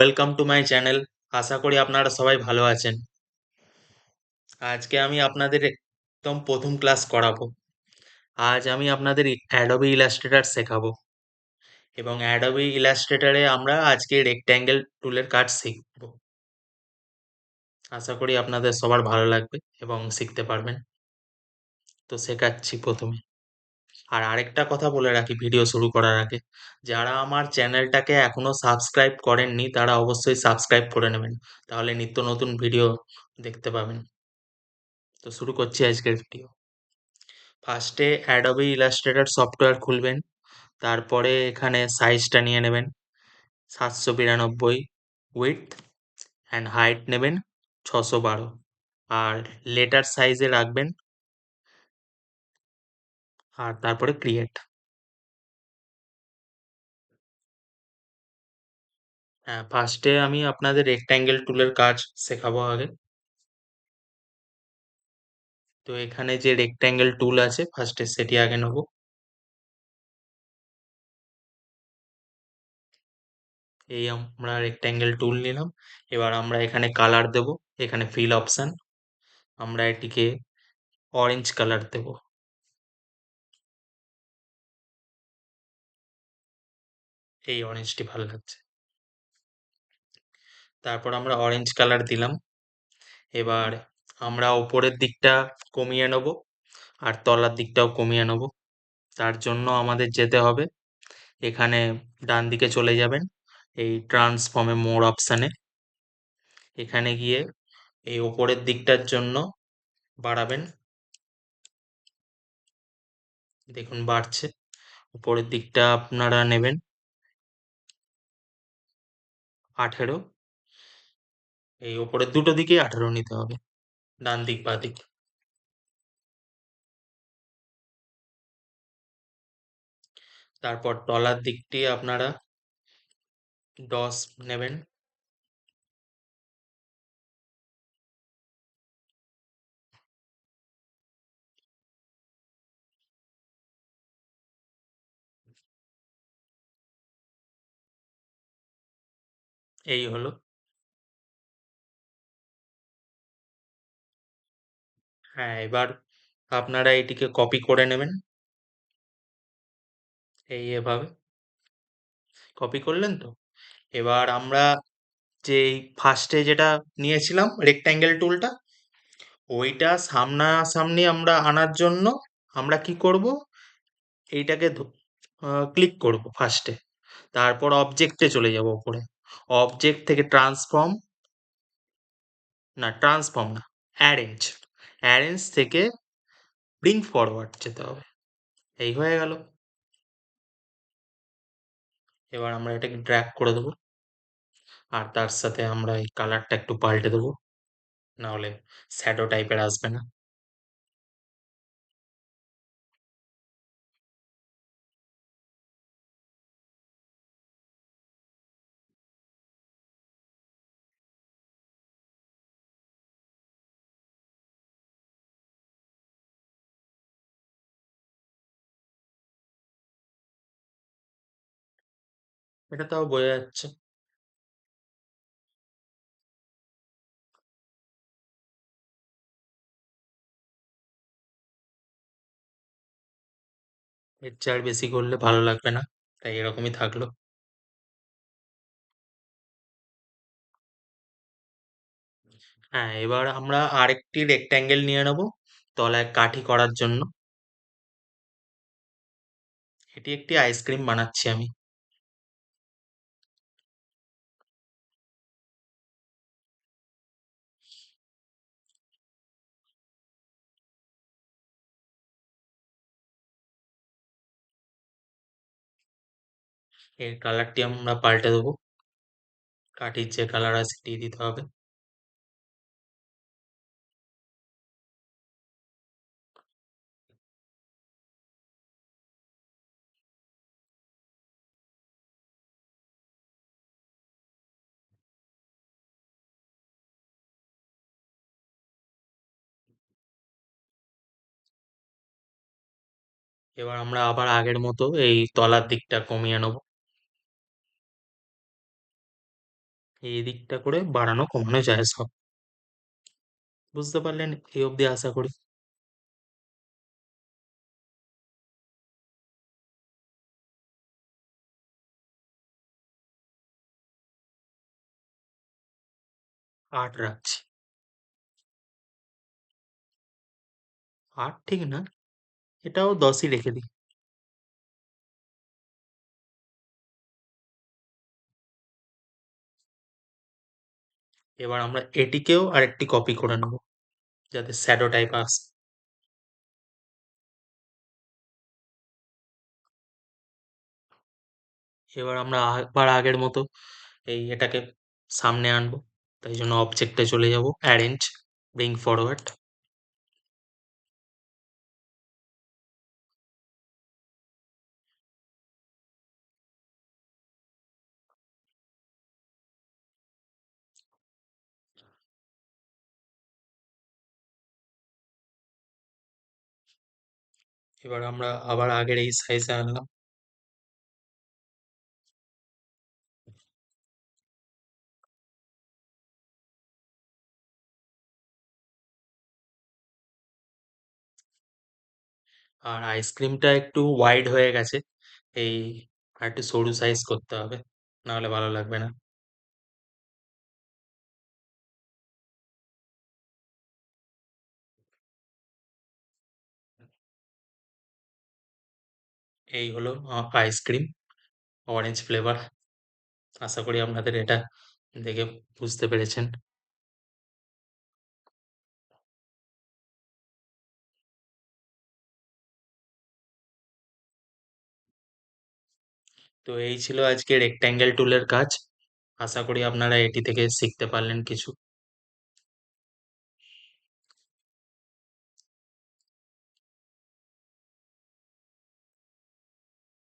Welcome to my channel. আশা করি আপনারা সবাই ভালো আছেন। আজকে আমি আপনাদের একদম প্রথম ক্লাস করাবো। আজ আমি আপনাদের অ্যাডোবি ইলাস্ট্রেটর শেখাবো এবং অ্যাডোবি ইলাস্ট্রেটরে আমরা আজকে রেক্ট্যাঙ্গেল টুলের কাজ শিখব। আশা করি আপনাদের সবার ভালো লাগবে এবং শিখতে পারবেন। তো শেখাচ্ছি প্রথমে। আর আরেকটা কথা বলে রাখি ভিডিও শুরু করার আগে, যারা আমার চ্যানেলটাকে এখনো সাবস্ক্রাইব করেননি তারা অবশ্যই সাবস্ক্রাইব করে নেবেন। তাহলে নিত্য নতুন ভিডিও দেখতে পাবেন। তো শুরু করছি আজকের ভিডিও। ফার্স্টে অ্যাডোবি ইলাস্ট্রেটর সফটওয়্যার খুলবেন, তারপরে এখানে সাইজটা নিয়ে নেবেন 792, উইডথ অ্যান্ড হাইট নেবেন 612, আর লেটার সাইজে রাখবেন, আর তারপরে ক্রিয়েট। হ্যাঁ, ফার্স্টে আমি আপনাদের রেক্ট্যাঙ্গেল টুলের কাজ শেখাবো আগে। তো এখানে যে রেক্ট্যাঙ্গেল টুল আছে ফার্স্টে সেটি আগে নেব। এই আমরা রেক্ট্যাঙ্গেল টুল নিলাম। এবার আমরা এখানে কালার দেব, এখানে ফিল অপশন, আমরা এটিকে অরেঞ্জ কালার দেব। এই অরেঞ্জটি ভালো লাগছে। তারপর আমরা অরেঞ্জ কালার দিলাম। এবার আমরা ওপরের দিকটা কমিয়ে নেব আর তলার দিকটাও কমিয়ে নেব। তার জন্য আমাদের যেতে হবে এখানে, ডান দিকে চলে যাবেন এই ট্রান্সফর্মে মোর অপশানে। এখানে গিয়ে এই ওপরের দিকটার জন্য বাড়াবেন, দেখুন বাড়ছে। উপরের দিকটা আপনারা নেবেন 18, এই ওপরের দুটো দিকেই 18 নিতে হবে, ডান দিক বাঁ দিক। তারপর তলার দিকটি আপনারা 10 নেবেন। এই হলো। হ্যাঁ, এবার আপনারা এটিকে কপি করে নেবেন এই এভাবে। কপি করলেন তো? এবার আমরা যে ফার্স্টে যেটা নিয়েছিলাম রেক্ট্যাঙ্গেল টুলটা, ওইটা সামনাসামনি আমরা আনার জন্য আমরা কি করব, এইটাকে ক্লিক করব ফার্স্টে। তারপর অবজেক্টে চলে যাব উপরে। অবজেক্ট থেকে ট্রান্সফর্ম, না ট্রান্সফর্ম না, অ্যারেঞ্জ। অ্যারেঞ্জ থেকে ব্রিং ফরওয়ার্ড যেতে হবে। এই হয়ে গেল। এবার আমরা এটাকে ড্র্যাগ করে দেবো, আর তার সাথে আমরা এই কালারটা একটু পাল্টে দেবো, না হলে শ্যাডো টাইপের আসবে না। এটা তাও বোঝা যাচ্ছে। এর চেয়ে আর বেশি করলে ভালো লাগবে না, তাই এরকমই থাকলো। হ্যাঁ, এবার আমরা আরেকটি রেক্ট্যাঙ্গেল নিয়ে নেব তলায় কাঠি করার জন্য। এটি একটি আইসক্রিম বানাচ্ছি আমি। এর কালারটি আমরা পাল্টে দেবো, কাঠির যে কালার আছে সেটি দিতে হবে। এবার আমরা আবার আগের মতো এই তলার দিকটা কমিয়ে নেব। এই দিকটা করে বাড়ানো কমানো যায় সব। বুঝতে পারলেন এই অবধি আশা করি। ৮ রাখছি। ৮ ঠিক না, এটাও ১০ই রেখে দিই। এবার আমরা এটিকেও আরেকটি কপি করে নেব, যাতে শ্যাডো টাইপ আসে। এবার আমরা আবার আগের মতো এটাকে সামনে আনবো। তাই জন্য অবজেক্টে চলে যাব, অ্যারেঞ্জ, ব্রিং ফরওয়ার্ড। এবার আমরা আবার আগের এই সাইজে আনলাম। আর আইসক্রিমটা একটু ওয়াইড হয়ে গেছে, এই আর একটু সরু সাইজ করতে হবে, নাহলে ভালো লাগবে না। এই হলো আইসক্রিম, অরেঞ্জ ফ্লেভার। আশা করি আপনাদের এটা দেখে বুঝতে পেরেছেন। তো এই ছিল আজকে রেক্ট্যাঙ্গেল টুলের কাজ। আশা করি আপনারা এটি থেকে শিখতে পারলেন কিছু।